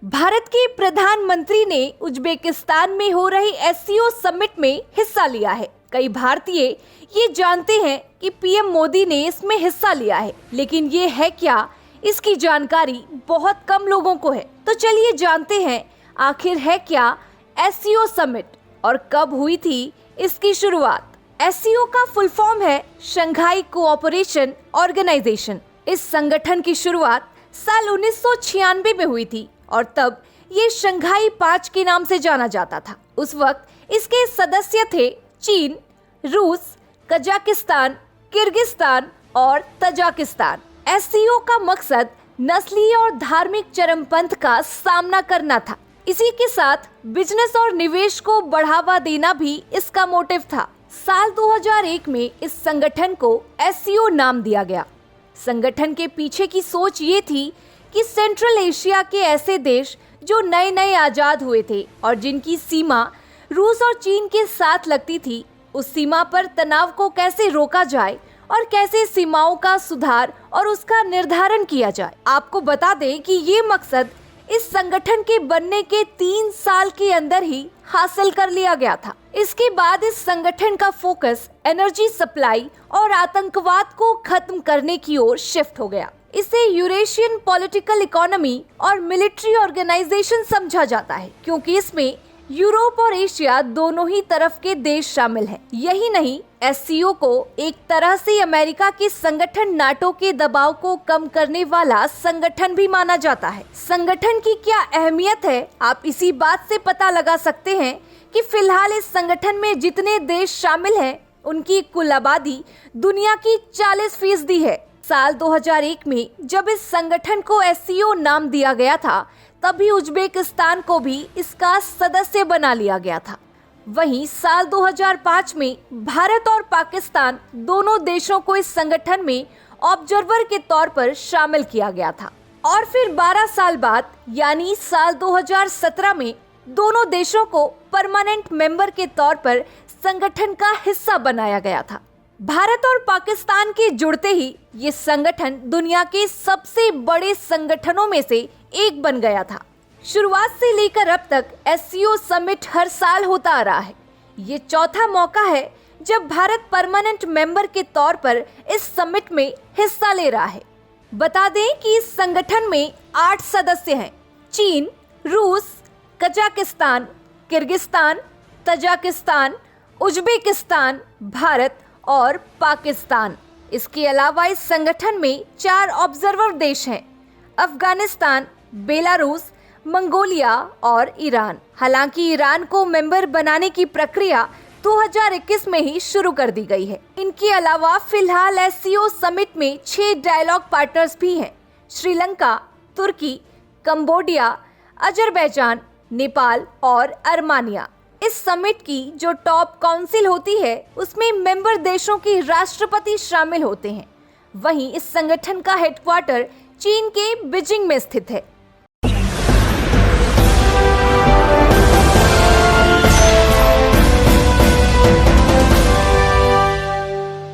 भारत के प्रधानमंत्री ने उज्बेकिस्तान में हो रही एससीओ समिट में हिस्सा लिया है। कई भारतीय ये जानते हैं कि पीएम मोदी ने इसमें हिस्सा लिया है, लेकिन ये है क्या, इसकी जानकारी बहुत कम लोगों को है। तो चलिए जानते हैं आखिर है क्या एससीओ समिट और कब हुई थी इसकी शुरुआत। एससीओ का फुल फॉर्म है शंघाई कोऑपरेशन ऑर्गेनाइजेशन। इस संगठन की शुरुआत साल 1996 में हुई थी और तब ये शंघाई 5 के नाम से जाना जाता था। उस वक्त इसके सदस्य थे चीन, रूस, कजाकिस्तान, किर्गिस्तान और तजाकिस्तान। एससीओ का मकसद नस्लीय और धार्मिक चरमपंथ का सामना करना था। इसी के साथ बिजनेस और निवेश को बढ़ावा देना भी इसका मोटिव था। साल 2001 में इस संगठन को एससीओ नाम दिया गया। संगठन के पीछे की सोच ये थी कि सेंट्रल एशिया के ऐसे देश जो नए नए आजाद हुए थे और जिनकी सीमा रूस और चीन के साथ लगती थी, उस सीमा पर तनाव को कैसे रोका जाए और कैसे सीमाओं का सुधार और उसका निर्धारण किया जाए। आपको बता दें कि ये मकसद इस संगठन के बनने के 3 साल के अंदर ही हासिल कर लिया गया था। इसके बाद इस संगठन का फोकस एनर्जी सप्लाई और आतंकवाद को खत्म करने की ओर शिफ्ट हो गया। इसे यूरेशियन पॉलिटिकल इकोनॉमी और मिलिट्री ऑर्गेनाइजेशन समझा जाता है, क्योंकि इसमें यूरोप और एशिया दोनों ही तरफ के देश शामिल हैं। यही नहीं, एससीओ को एक तरह से अमेरिका के संगठन नाटो के दबाव को कम करने वाला संगठन भी माना जाता है। संगठन की क्या अहमियत है, आप इसी बात से पता लगा सकते हैं कि फिलहाल इस संगठन में जितने देश शामिल हैं, उनकी कुल आबादी दुनिया की 40% है। साल 2001 में जब इस संगठन को एससीओ नाम दिया गया था, तभी उज्बेकिस्तान को भी इसका सदस्य बना लिया गया था। वहीं साल 2005 में भारत और पाकिस्तान दोनों देशों को इस संगठन में ऑब्जर्वर के तौर पर शामिल किया गया था और फिर 12 साल बाद यानी साल 2017 में दोनों देशों को परमानेंट मेंबर के तौर पर संगठन का हिस्सा बनाया गया था। भारत और पाकिस्तान के जुड़ते ही ये संगठन दुनिया के सबसे बड़े संगठनों में से एक बन गया था। शुरुआत से लेकर अब तक एससीओ समिट हर साल होता आ रहा है। ये चौथा मौका है जब भारत परमानेंट मेंबर के तौर पर इस समिट में हिस्सा ले रहा है। बता दें कि इस संगठन में 8 सदस्य हैं: चीन, रूस, Kazakhstan, Kyrgyzstan, Tajikistan, Uzbekistan, Bharat और पाकिस्तान। इसके अलावा इस संगठन में 4 ऑब्जर्वर देश हैं: अफगानिस्तान, बेलारूस, मंगोलिया और ईरान। हालांकि ईरान को मेंबर बनाने की प्रक्रिया 2021 में ही शुरू कर दी गई है। इनके अलावा फिलहाल एससीओ समिट में 6 डायलॉग पार्टनर्स भी हैं: श्रीलंका, तुर्की, कंबोडिया, अजरबैजान, नेपाल और अर्मानिया। इस समिट की जो टॉप काउंसिल होती है, उसमें मेंबर देशों के राष्ट्रपति शामिल होते हैं। वहीं इस संगठन का हेडक्वार्टर चीन के बीजिंग में स्थित है।